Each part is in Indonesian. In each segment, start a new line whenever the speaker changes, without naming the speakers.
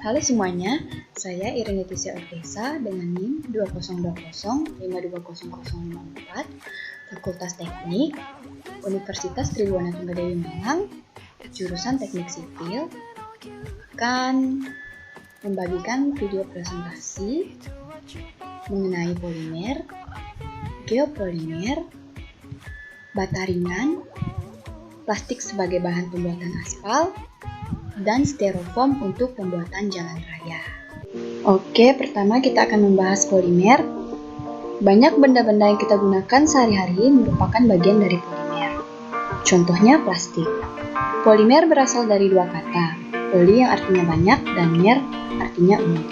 Halo semuanya, saya Irin Leticia Ortesa dengan NIM 2020520054, Fakultas Teknik, Universitas Tribhuwana Tunggadewi Malang, jurusan Teknik Sipil, akan membagikan video presentasi mengenai polimer, geopolimer, bata ringan, plastik sebagai bahan pembuatan aspal, dan styrofoam untuk pembuatan jalan raya. Oke, pertama kita akan membahas polimer. Banyak benda-benda yang kita gunakan sehari-hari merupakan bagian dari polimer. Contohnya plastik. Polimer berasal dari dua kata, poli yang artinya banyak dan mer artinya unit.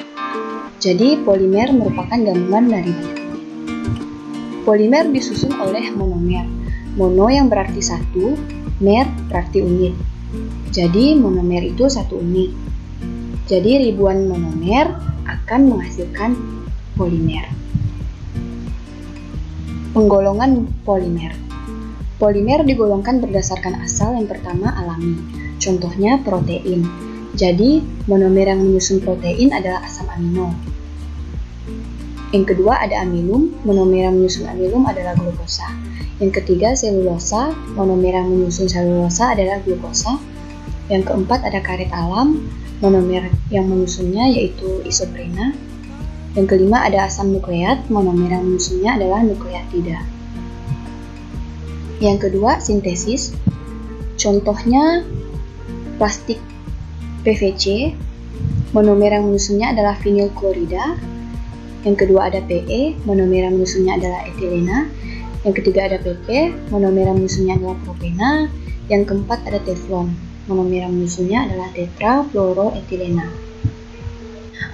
Jadi polimer merupakan gabungan dari banyak unit. Polimer disusun oleh monomer. Mono yang berarti satu, mer berarti unit. Jadi monomer itu satu unit. Jadi ribuan monomer akan menghasilkan polimer. Penggolongan polimer. Polimer digolongkan berdasarkan asal. Yang pertama alami. Contohnya protein. Jadi monomer yang menyusun protein adalah asam amino. Yang kedua ada amilum. Monomer yang menyusun amilum adalah glukosa. Yang ketiga selulosa. Monomer yang menyusun selulosa adalah glukosa. Yang keempat ada karet alam, monomer yang menyusunnya yaitu isoprena. Yang kelima ada asam nukleat, monomer yang menyusunnya adalah nukleatida. Yang kedua sintesis, contohnya plastik PVC, monomer yang menyusunnya adalah vinyl klorida. Yang kedua ada PE, monomer yang menyusunnya adalah etilena. Yang ketiga ada PP, monomer yang menyusunnya adalah propena. Yang keempat ada teflon. Monomer yang menyusunnya adalah tetrafluoroetilena.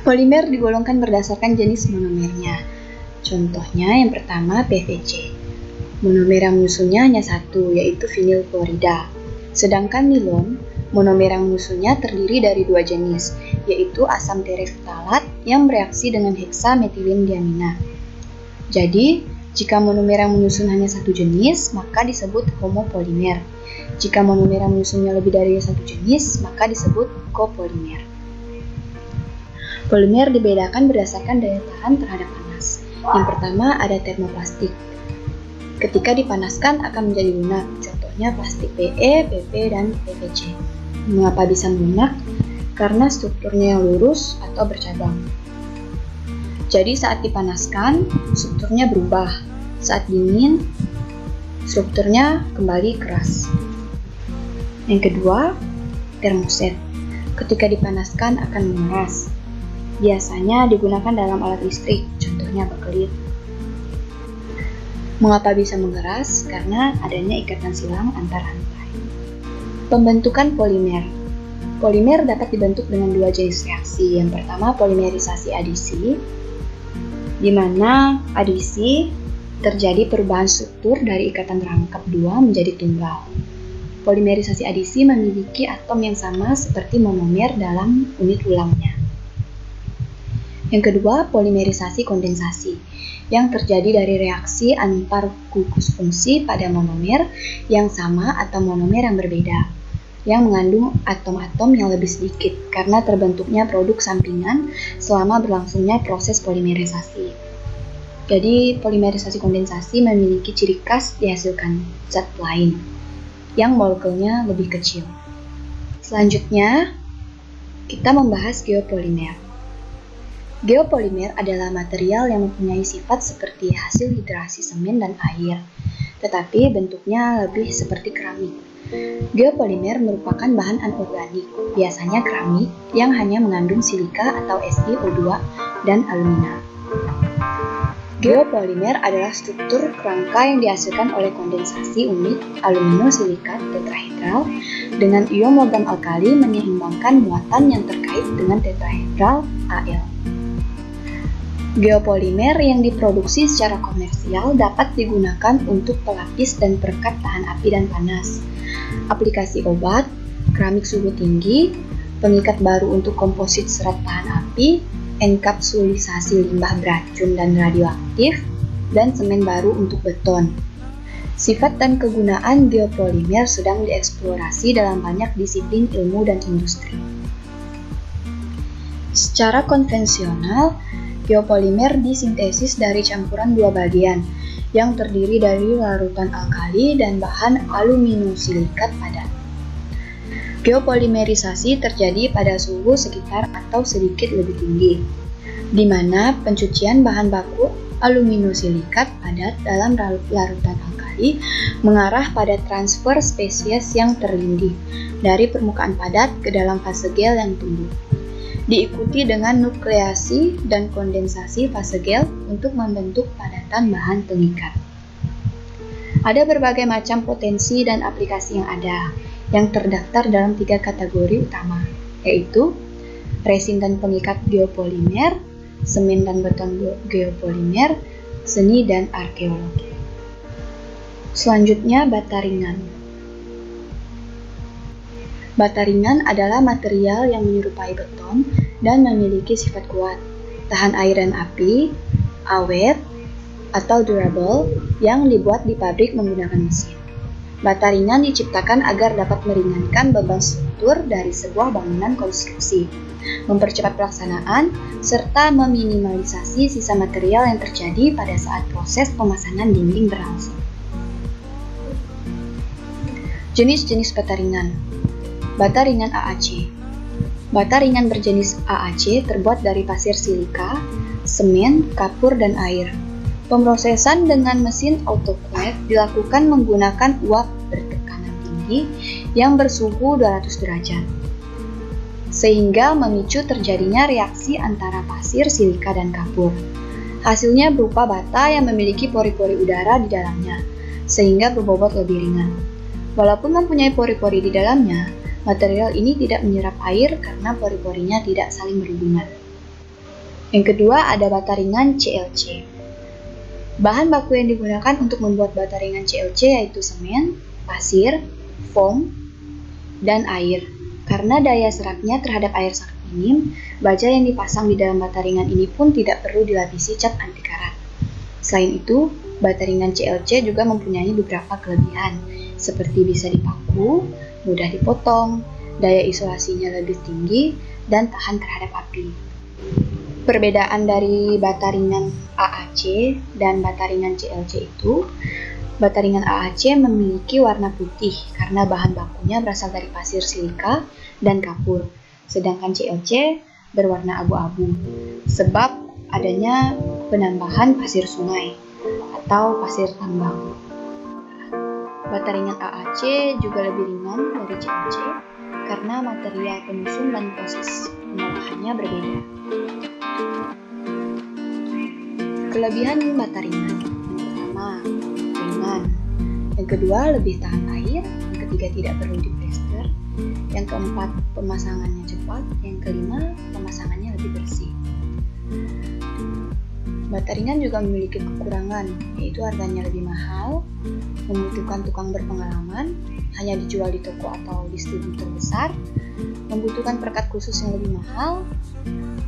Polimer digolongkan berdasarkan jenis monomernya. Contohnya yang pertama PVC. Monomer yang menyusunnya hanya satu, yaitu vinyl klorida. Sedangkan nilon, monomer yang menyusunnya terdiri dari dua jenis, yaitu asam tereftalat yang bereaksi dengan heksametilin diamina. Jadi, jika monomer yang menyusun hanya satu jenis, maka disebut homopolimer. Jika monomer yang menyusunnya lebih dari satu jenis, maka disebut copolimer. Polimer dibedakan berdasarkan daya tahan terhadap panas. Yang pertama ada termoplastik. Ketika dipanaskan akan menjadi lunak, contohnya plastik PE, PP, dan PVC. Mengapa bisa melunak? Karena strukturnya yang lurus atau bercabang. Jadi saat dipanaskan, strukturnya berubah. Saat dingin, strukturnya kembali keras. Yang kedua, termoset. Ketika dipanaskan akan mengeras. Biasanya digunakan dalam alat listrik, contohnya bakelit. Mengapa bisa mengeras? Karena adanya ikatan silang antar rantai. Pembentukan polimer. Polimer dapat dibentuk dengan dua jenis reaksi. Yang pertama polimerisasi adisi, di mana adisi terjadi perubahan struktur dari ikatan rangkap dua menjadi tunggal. Polimerisasi adisi memiliki atom yang sama seperti monomer dalam unit ulangnya. Yang kedua, polimerisasi kondensasi, yang terjadi dari reaksi antar gugus fungsi pada monomer yang sama atau monomer yang berbeda, yang mengandung atom-atom yang lebih sedikit karena terbentuknya produk sampingan selama berlangsungnya proses polimerisasi. Jadi, polimerisasi kondensasi memiliki ciri khas dihasilkan zat lain yang molekulnya lebih kecil. Selanjutnya, kita membahas geopolimer. Geopolimer adalah material yang mempunyai sifat seperti hasil hidrasi semen dan air, tetapi bentuknya lebih seperti keramik. Geopolimer merupakan bahan anorganik, biasanya keramik, yang hanya mengandung silika atau SiO2 dan alumina. Geopolimer adalah struktur kerangka yang dihasilkan oleh kondensasi unit aluminosilikat tetrahedral dengan ion logam alkali menyeimbangkan muatan yang terkait dengan tetrahedral Al. Geopolimer yang diproduksi secara komersial dapat digunakan untuk pelapis dan perekat tahan api dan panas, aplikasi obat, keramik suhu tinggi, pengikat baru untuk komposit serat tahan api, enkapsulisasi limbah beracun dan radioaktif, dan semen baru untuk beton. Sifat dan kegunaan geopolimer sedang dieksplorasi dalam banyak disiplin ilmu dan industri. Secara konvensional, geopolimer disintesis dari campuran dua bagian yang terdiri dari larutan alkali dan bahan aluminosilikat padat. Geopolimerisasi terjadi pada suhu sekitar atau sedikit lebih tinggi, di mana pencucian bahan baku aluminosilikat padat dalam larutan alkali mengarah pada transfer spesies yang terlindih dari permukaan padat ke dalam fase gel yang tumbuh, diikuti dengan nukleasi dan kondensasi fase gel untuk membentuk padatan bahan pengikat. Ada berbagai macam potensi dan aplikasi yang ada, yang terdaftar dalam 3 kategori utama, yaitu resin dan pengikat geopolimer, semen dan beton geopolimer, seni dan arkeologi. Selanjutnya, bata ringan. Bata ringan adalah material yang menyerupai beton dan memiliki sifat kuat, tahan air dan api, awet, atau durable yang dibuat di pabrik menggunakan mesin. Bata ringan diciptakan agar dapat meringankan beban struktur dari sebuah bangunan konstruksi, mempercepat pelaksanaan, serta meminimalisasi sisa material yang terjadi pada saat proses pemasangan dinding berlangsung. Jenis-jenis bata ringan. Bata ringan AAC. Bata ringan berjenis AAC terbuat dari pasir silika, semen, kapur, dan air. Pemrosesan dengan mesin autoclave dilakukan menggunakan uap bertekanan tinggi yang bersuhu 200 derajat, sehingga memicu terjadinya reaksi antara pasir, silika, dan kapur. Hasilnya berupa bata yang memiliki pori-pori udara di dalamnya, sehingga berbobot lebih ringan. Walaupun mempunyai pori-pori di dalamnya, material ini tidak menyerap air karena pori-porinya tidak saling berhubungan. Yang kedua ada bata ringan CLC. Bahan baku yang digunakan untuk membuat bata ringan CLC yaitu semen, pasir, foam, dan air. Karena daya serapnya terhadap air sangat minim, baja yang dipasang di dalam bata ringan ini pun tidak perlu dilapisi cat anti karat. Selain itu, bata ringan CLC juga mempunyai beberapa kelebihan, seperti bisa dipaku, mudah dipotong, daya isolasinya lebih tinggi, dan tahan terhadap api. Perbedaan dari bata ringan AAC dan bata ringan CLC itu, bata ringan AAC memiliki warna putih karena bahan bakunya berasal dari pasir silika dan kapur, sedangkan CLC berwarna abu-abu sebab adanya penambahan pasir sungai atau pasir tambang. Bata ringan AAC juga lebih ringan dari CLC karena material penyusun dan proses pengolahannya berbeda. Kelebihan bata ringan. Yang pertama, ringan. Yang kedua, lebih tahan air. Yang ketiga, tidak perlu diplester. Yang keempat, pemasangannya cepat. Yang kelima, pemasangannya lebih bersih. Bata ringan juga memiliki kekurangan, yaitu harganya lebih mahal, membutuhkan tukang berpengalaman, hanya dijual di toko atau distributor besar, membutuhkan perekat khusus yang lebih mahal,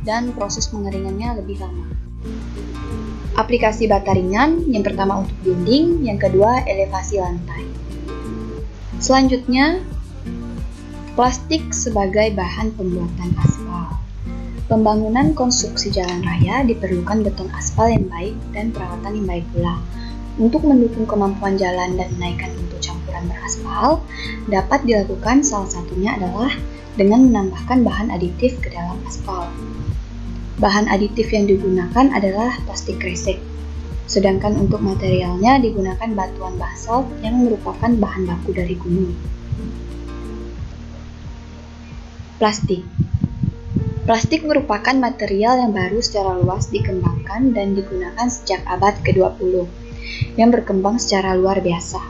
dan proses pengeringannya lebih lama. Aplikasi bata ringan, yang pertama untuk dinding, yang kedua elevasi lantai. Selanjutnya, plastik sebagai bahan pembuatan aspal. Pembangunan konstruksi jalan raya diperlukan beton aspal yang baik dan perawatan yang baik pula. Untuk mendukung kemampuan jalan dan menaikkan mutu campuran beraspal, dapat dilakukan salah satunya adalah dengan menambahkan bahan aditif ke dalam aspal. Bahan aditif yang digunakan adalah plastik kresek, sedangkan untuk materialnya digunakan batuan basalt yang merupakan bahan baku dari gunung. Plastik. Plastik merupakan material yang baru secara luas dikembangkan dan digunakan sejak abad ke-20, yang berkembang secara luar biasa.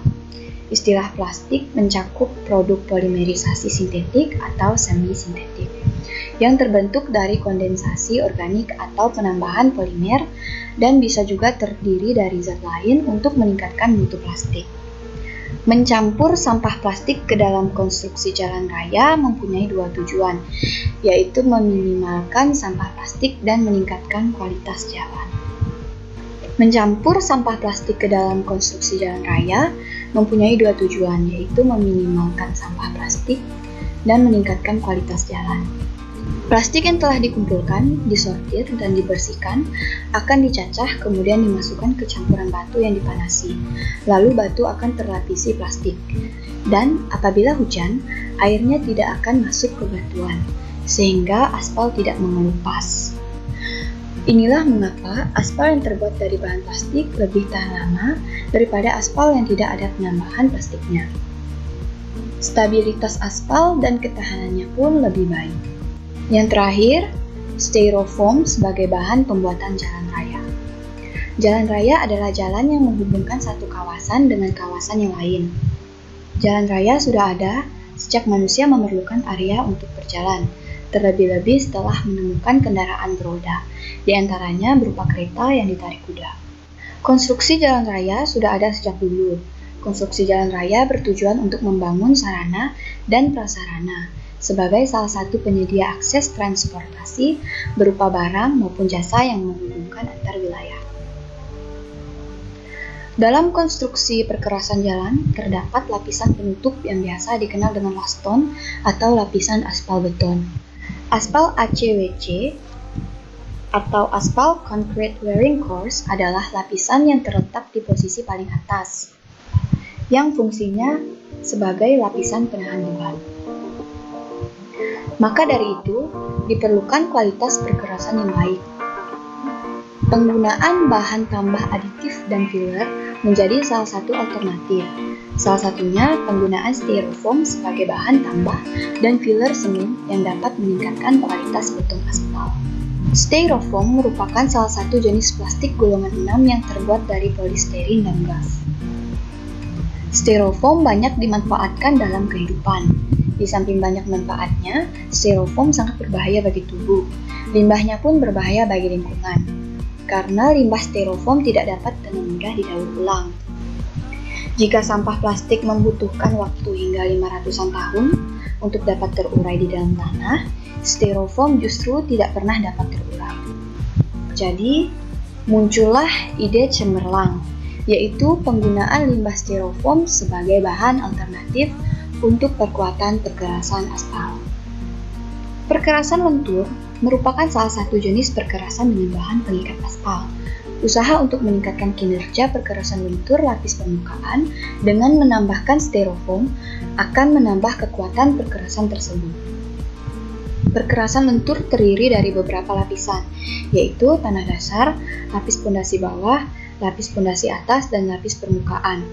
Istilah plastik mencakup produk polimerisasi sintetik atau semi-sintetik, yang terbentuk dari kondensasi organik atau penambahan polimer dan bisa juga terdiri dari zat lain untuk meningkatkan mutu plastik. Mencampur sampah plastik ke dalam konstruksi jalan raya mempunyai dua tujuan, yaitu meminimalkan sampah plastik dan meningkatkan kualitas jalan. Mencampur sampah plastik ke dalam konstruksi jalan raya mempunyai dua tujuan, yaitu meminimalkan sampah plastik dan meningkatkan kualitas jalan. Plastik yang telah dikumpulkan, disortir, dan dibersihkan akan dicacah kemudian dimasukkan ke campuran batu yang dipanasi. Lalu batu akan terlapisi plastik. Dan apabila hujan, airnya tidak akan masuk ke batuan, sehingga aspal tidak mengelupas. Inilah mengapa aspal yang terbuat dari bahan plastik lebih tahan lama daripada aspal yang tidak ada penambahan plastiknya. Stabilitas aspal dan ketahanannya pun lebih baik. Yang terakhir, styrofoam sebagai bahan pembuatan jalan raya. Jalan raya adalah jalan yang menghubungkan satu kawasan dengan kawasan yang lain. Jalan raya sudah ada sejak manusia memerlukan area untuk berjalan, terlebih-lebih setelah menemukan kendaraan beroda, di antaranya berupa kereta yang ditarik kuda. Konstruksi jalan raya sudah ada sejak dulu. Konstruksi jalan raya bertujuan untuk membangun sarana dan prasarana, sebagai salah satu penyedia akses transportasi berupa barang maupun jasa yang menghubungkan antar wilayah. Dalam konstruksi perkerasan jalan, terdapat lapisan penutup yang biasa dikenal dengan laston atau lapisan aspal beton. Aspal ACWC atau aspal concrete wearing course adalah lapisan yang terletak di posisi paling atas, yang fungsinya sebagai lapisan penahan beban. Maka dari itu, diperlukan kualitas perkerasan yang baik. Penggunaan bahan tambah aditif dan filler menjadi salah satu alternatif. Salah satunya penggunaan styrofoam sebagai bahan tambah dan filler semen yang dapat meningkatkan kualitas beton aspal. Styrofoam merupakan salah satu jenis plastik golongan 6 yang terbuat dari polisterin dan gas. Styrofoam banyak dimanfaatkan dalam kehidupan. Di samping banyak manfaatnya, styrofoam sangat berbahaya bagi tubuh. Limbahnya pun berbahaya bagi lingkungan, karena limbah styrofoam tidak dapat dengan mudah didaur ulang. Jika sampah plastik membutuhkan waktu hingga 500-an tahun untuk dapat terurai di dalam tanah, styrofoam justru tidak pernah dapat terurai. Jadi, muncullah ide cemerlang, yaitu penggunaan limbah styrofoam sebagai bahan alternatif untuk perkuatan perkerasan aspal. Perkerasan lentur merupakan salah satu jenis perkerasan dengan bahan pengikat aspal. Usaha untuk meningkatkan kinerja perkerasan lentur lapis permukaan dengan menambahkan styrofoam akan menambah kekuatan perkerasan tersebut. Perkerasan lentur terdiri dari beberapa lapisan, yaitu tanah dasar, lapis pondasi bawah, lapis pondasi atas, dan lapis permukaan.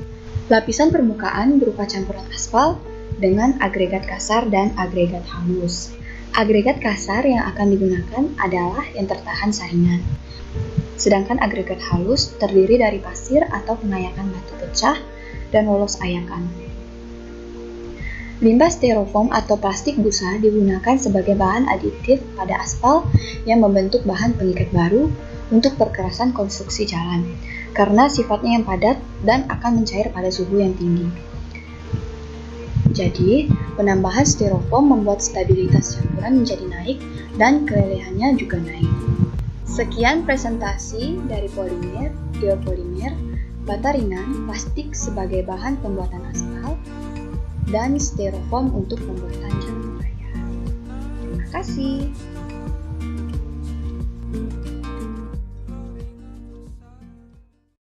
Lapisan permukaan berupa campuran aspal dengan agregat kasar dan agregat halus. Agregat kasar yang akan digunakan adalah yang tertahan saringan. Sedangkan agregat halus terdiri dari pasir atau pengayakan batu pecah dan lolos ayakan. Limbah styrofoam atau plastik busa digunakan sebagai bahan aditif pada aspal yang membentuk bahan pengikat baru untuk perkerasan konstruksi jalan, karena sifatnya yang padat dan akan mencair pada suhu yang tinggi. Jadi, penambahan styrofoam membuat stabilitas campuran menjadi naik dan kelelehannya juga naik. Sekian presentasi dari polimer, geopolimer, bata ringan, plastik sebagai bahan pembuatan aspal, dan styrofoam untuk pembuatan jalan raya. Terima kasih.